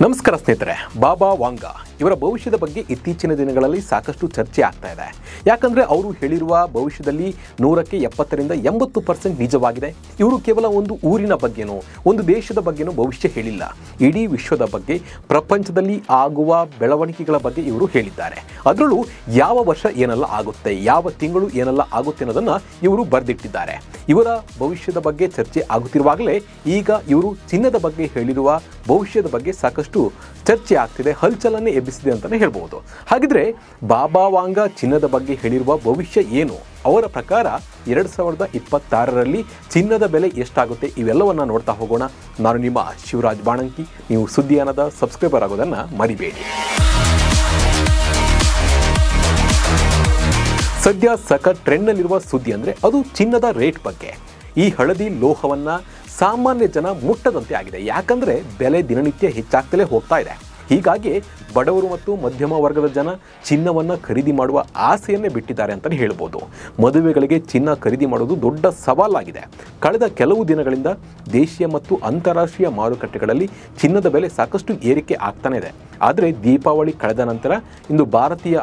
ನಮಸ್ಕಾರ ಸ್ನೇಹಿತರೆ, ಬಾಬಾ ವಾಂಗಾ ಇವರ ಭವಿಷ್ಯದ ಬಗ್ಗೆ ಇತ್ತೀಚಿನ ದಿನಗಳಲ್ಲಿ ಸಾಕಷ್ಟು ಚರ್ಚೆ ಆಗ್ತಾ ಇದೆ. ಯಾಕಂದರೆ ಅವರು ಹೇಳಿರುವ ಭವಿಷ್ಯದಲ್ಲಿ 100ಕ್ಕೆ 70ರಿಂದ 80% ನಿಜವಾಗಿದೆ. ಇವರು ಕೇವಲ ಒಂದು ಊರಿನ ಬಗ್ಗೆನೋ ಒಂದು ದೇಶದ ಬಗ್ಗೆನೋ ಭವಿಷ್ಯ ಹೇಳಿಲ್ಲ, ಇಡೀ ವಿಶ್ವದ ಬಗ್ಗೆ, ಪ್ರಪಂಚದಲ್ಲಿ ಆಗುವ ಬೆಳವಣಿಗೆಗಳ ಬಗ್ಗೆ ಇವರು ಹೇಳಿದ್ದಾರೆ. ಅದರಲ್ಲೂ ಯಾವ ವರ್ಷ ಏನೆಲ್ಲ ಆಗುತ್ತೆ, ಯಾವ ತಿಂಗಳು ಏನೆಲ್ಲ ಆಗುತ್ತೆ ಅನ್ನೋದನ್ನು ಇವರು ಬರೆದಿಟ್ಟಿದ್ದಾರೆ. ಇವರ ಭವಿಷ್ಯದ ಬಗ್ಗೆ ಚರ್ಚೆ ಆಗುತ್ತಿರುವಾಗಲೇ ಈಗ ಇವರು ಚಿನ್ನದ ಬಗ್ಗೆ ಹೇಳಿರುವ ಭವಿಷ್ಯದ ಬಗ್ಗೆ ಸಾಕಷ್ಟು ಚರ್ಚೆ ಆಗ್ತಿದೆ, ಹಲ್ಚಲನ್ನೇ ಎಬ್ಬಿಸಿದೆ ಅಂತಲೇ ಹೇಳ್ಬೋದು. ಹಾಗಿದ್ರೆ ಬಾಬಾ ವಾಂಗಾ ಚಿನ್ನದ ಬಗ್ಗೆ ಹೇಳಿರುವ ಭವಿಷ್ಯ ಏನು? ಅವರ ಪ್ರಕಾರ 2026ರಲ್ಲಿ ಚಿನ್ನದ ಬೆಲೆ ಎಷ್ಟಾಗುತ್ತೆ, ಇವೆಲ್ಲವನ್ನು ನೋಡ್ತಾ ಹೋಗೋಣ. ನಾನು ನಿಮ್ಮ ಶಿವರಾಜ್ ಬಾಣಂಕಿ. ನೀವು ಸುದ್ದಿಯಾನದ ಸಬ್ಸ್ಕ್ರೈಬರ್ ಆಗೋದನ್ನು ಮರಿಬೇಡಿ. ಸದ್ಯ ಸಖತ್ ಟ್ರೆಂಡ್ನಲ್ಲಿರುವ ಸುದ್ದಿ ಅಂದರೆ ಅದು ಚಿನ್ನದ ರೇಟ್ ಬಗ್ಗೆ. ಈ ಹಳದಿ ಲೋಹವನ್ನು ಸಾಮಾನ್ಯ ಜನ ಮುಟ್ಟದಂತೆ ಆಗಿದೆ. ಯಾಕಂದರೆ ಬೆಲೆ ದಿನನಿತ್ಯ ಹೆಚ್ಚಾಗ್ತಲೇ ಹೋಗ್ತಾ ಇದೆ. ಹೀಗಾಗಿ ಬಡವರು ಮತ್ತು ಮಧ್ಯಮ ವರ್ಗದ ಜನ ಚಿನ್ನವನ್ನು ಖರೀದಿ ಮಾಡುವ ಆಸೆಯನ್ನೇ ಬಿಟ್ಟಿದ್ದಾರೆ ಅಂತಲೇ ಹೇಳ್ಬೋದು. ಮದುವೆಗಳಿಗೆ ಚಿನ್ನ ಖರೀದಿ ಮಾಡೋದು ದೊಡ್ಡ ಸವಾಲಾಗಿದೆ. ಕಳೆದ ಕೆಲವು ದಿನಗಳಿಂದ ದೇಶೀಯ ಮತ್ತು ಅಂತಾರಾಷ್ಟ್ರೀಯ ಮಾರುಕಟ್ಟೆಗಳಲ್ಲಿ ಚಿನ್ನದ ಬೆಲೆ ಸಾಕಷ್ಟು ಏರಿಕೆ ಆಗ್ತಾನೆ ಇದೆ. ಆದರೆ ದೀಪಾವಳಿ ಕಳೆದ ನಂತರ ಇಂದು ಭಾರತೀಯ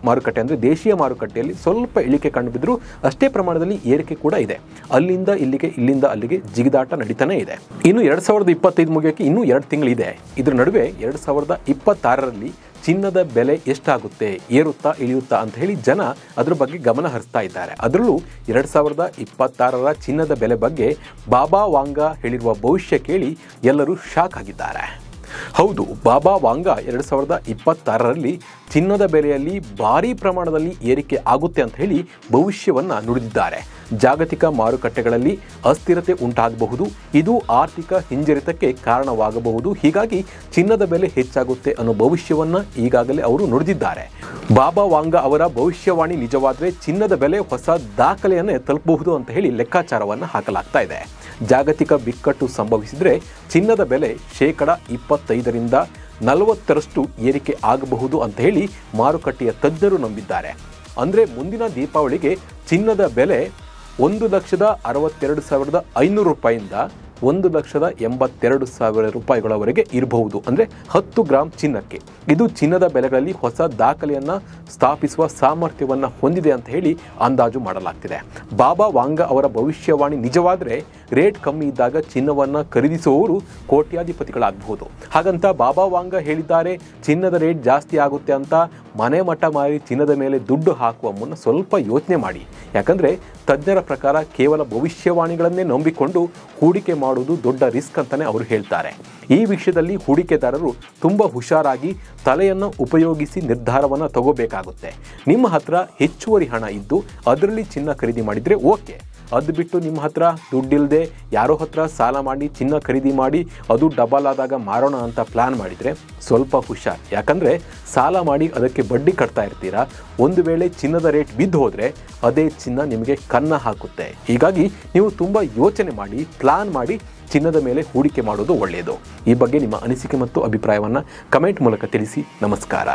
ಮಾರುಕಟ್ಟೆ ಅಂದರೆ ದೇಶೀಯ ಮಾರುಕಟ್ಟೆಯಲ್ಲಿ ಸ್ವಲ್ಪ ಇಳಿಕೆ ಕಂಡುಬಿದ್ದರೂ ಅಷ್ಟೇ ಪ್ರಮಾಣದಲ್ಲಿ ಏರಿಕೆ ಕೂಡ ಇದೆ. ಅಲ್ಲಿಂದ ಇಲ್ಲಿಗೆ, ಇಲ್ಲಿಂದ ಅಲ್ಲಿಗೆ ಜಿಗಿದಾಟ ನಡೀತಾನೆ ಇದೆ. ಇನ್ನು 2025 ಮುಗಿಯೋಕ್ಕೆ ಇನ್ನೂ 2 ತಿಂಗಳಿದೆ. ಇದರ ನಡುವೆ 2026ರಲ್ಲಿ ಚಿನ್ನದ ಬೆಲೆ ಎಷ್ಟಾಗುತ್ತೆ, ಏರುತ್ತಾ ಇಳಿಯುತ್ತಾ ಅಂತ ಹೇಳಿ ಜನ ಅದರ ಬಗ್ಗೆ ಗಮನ ಹರಿಸ್ತಾ ಇದ್ದಾರೆ. ಅದರಲ್ಲೂ 2026ರ ಚಿನ್ನದ ಬೆಲೆ ಬಗ್ಗೆ ಬಾಬಾ ವಾಂಗಾ ಹೇಳಿರುವ ಭವಿಷ್ಯ ಕೇಳಿ ಎಲ್ಲರೂ ಶಾಕ್ ಆಗಿದ್ದಾರೆ. ಹೌದು, ಬಾಬಾ ವಾಂಗಾ 2026ರಲ್ಲಿ ಚಿನ್ನದ ಬೆಲೆಯಲ್ಲಿ ಭಾರೀ ಪ್ರಮಾಣದಲ್ಲಿ ಏರಿಕೆ ಆಗುತ್ತೆ ಅಂತ ಹೇಳಿ ಭವಿಷ್ಯವನ್ನು ನುಡಿದಿದ್ದಾರೆ. ಜಾಗತಿಕ ಮಾರುಕಟ್ಟೆಗಳಲ್ಲಿ ಅಸ್ಥಿರತೆ ಉಂಟಾಗಬಹುದು, ಇದು ಆರ್ಥಿಕ ಹಿಂಜರಿತಕ್ಕೆ ಕಾರಣವಾಗಬಹುದು. ಹೀಗಾಗಿ ಚಿನ್ನದ ಬೆಲೆ ಹೆಚ್ಚಾಗುತ್ತೆ ಅನ್ನೋ ಭವಿಷ್ಯವನ್ನು ಈಗಾಗಲೇ ಅವರು ನುಡಿದಿದ್ದಾರೆ. ಬಾಬಾ ವಾಂಗಾ ಅವರ ಭವಿಷ್ಯವಾಣಿ ನಿಜವಾದರೆ ಚಿನ್ನದ ಬೆಲೆ ಹೊಸ ದಾಖಲೆಯನ್ನೇ ತಲುಪಬಹುದು ಅಂತ ಹೇಳಿ ಲೆಕ್ಕಾಚಾರವನ್ನು ಹಾಕಲಾಗ್ತಾ ಇದೆ. ಜಾಗತಿಕ ಬಿಕ್ಕಟ್ಟು ಸಂಭವಿಸಿದರೆ ಚಿನ್ನದ ಬೆಲೆ 25ರಿಂದ 40ರಷ್ಟು ಏರಿಕೆ ಆಗಬಹುದು ಅಂತ ಹೇಳಿ ಮಾರುಕಟ್ಟೆಯ ತಜ್ಞರು ನಂಬಿದ್ದಾರೆ. ಅಂದರೆ ಮುಂದಿನ ದೀಪಾವಳಿಗೆ ಚಿನ್ನದ ಬೆಲೆ 1,62,500 ರೂಪಾಯಿಂದ 1,82,000 ರೂಪಾಯಿಗಳವರೆಗೆ ಇರಬಹುದು. ಅಂದರೆ 10 ಗ್ರಾಮ್ ಚಿನ್ನಕ್ಕೆ. ಇದು ಚಿನ್ನದ ಬೆಲೆಗಳಲ್ಲಿ ಹೊಸ ದಾಖಲೆಯನ್ನು ಸ್ಥಾಪಿಸುವ ಸಾಮರ್ಥ್ಯವನ್ನು ಹೊಂದಿದೆ ಅಂತ ಹೇಳಿ ಅಂದಾಜು ಮಾಡಲಾಗ್ತಿದೆ. ಬಾಬಾ ವಾಂಗಾ ಅವರ ಭವಿಷ್ಯವಾಣಿ ನಿಜವಾದರೆ ರೇಟ್ ಕಮ್ಮಿ ಇದ್ದಾಗ ಚಿನ್ನವನ್ನು ಖರೀದಿಸುವವರು ಕೋಟ್ಯಾಧಿಪತಿಗಳಾಗಬಹುದು. ಹಾಗಂತ ಬಾಬಾ ವಾಂಗಾ ಹೇಳಿದ್ದಾರೆ ಚಿನ್ನದ ರೇಟ್ ಜಾಸ್ತಿ ಆಗುತ್ತೆ ಅಂತ ಮನೆ ಮಠ ಮಾರಿ ಚಿನ್ನದ ಮೇಲೆ ದುಡ್ಡು ಹಾಕುವ ಮುನ್ನ ಸ್ವಲ್ಪ ಯೋಚನೆ ಮಾಡಿ. ಯಾಕಂದರೆ ತಜ್ಞರ ಪ್ರಕಾರ ಕೇವಲ ಭವಿಷ್ಯವಾಣಿಗಳನ್ನೇ ನಂಬಿಕೊಂಡು ಹೂಡಿಕೆ ಮಾಡುವುದು ದೊಡ್ಡ ರಿಸ್ಕ್ ಅಂತಲೇ ಅವರು ಹೇಳ್ತಾರೆ. ಈ ವಿಷಯದಲ್ಲಿ ಹೂಡಿಕೆದಾರರು ತುಂಬ ಹುಷಾರಾಗಿ ತಲೆಯನ್ನು ಉಪಯೋಗಿಸಿ ನಿರ್ಧಾರವನ್ನು ತಗೋಬೇಕಾಗುತ್ತೆ. ನಿಮ್ಮ ಹತ್ರ ಹೆಚ್ಚುವರಿ ಹಣ ಇದ್ದು ಅದರಲ್ಲಿ ಚಿನ್ನ ಖರೀದಿ ಮಾಡಿದರೆ ಓಕೆ. ಅದು ಬಿಟ್ಟು ನಿಮ್ಮ ಹತ್ರ ದುಡ್ಡಿಲ್ಲದೆ ಯಾರೋ ಹತ್ರ ಸಾಲ ಮಾಡಿ ಚಿನ್ನ ಖರೀದಿ ಮಾಡಿ ಅದು ಡಬಲ್ ಆದಾಗ ಮಾರೋಣ ಅಂತ ಪ್ಲ್ಯಾನ್ ಮಾಡಿದರೆ ಸ್ವಲ್ಪ ಹುಷಾರ್. ಯಾಕಂದರೆ ಸಾಲ ಮಾಡಿ ಅದಕ್ಕೆ ಬಡ್ಡಿ ಕಟ್ತಾ ಇರ್ತೀರಾ. ಒಂದು ವೇಳೆ ಚಿನ್ನದ ರೇಟ್ ಬಿದ್ದು ಹೋದರೆ ಅದೇ ಚಿನ್ನ ನಿಮಗೆ ಕನ್ನ ಹಾಕುತ್ತೆ. ಹೀಗಾಗಿ ನೀವು ತುಂಬ ಯೋಚನೆ ಮಾಡಿ, ಪ್ಲ್ಯಾನ್ ಮಾಡಿ ಚಿನ್ನದ ಮೇಲೆ ಹೂಡಿಕೆ ಮಾಡೋದು ಒಳ್ಳೆಯದು. ಈ ಬಗ್ಗೆ ನಿಮ್ಮ ಅನಿಸಿಕೆ ಮತ್ತು ಅಭಿಪ್ರಾಯವನ್ನು ಕಮೆಂಟ್ ಮೂಲಕ ತಿಳಿಸಿ. ನಮಸ್ಕಾರ.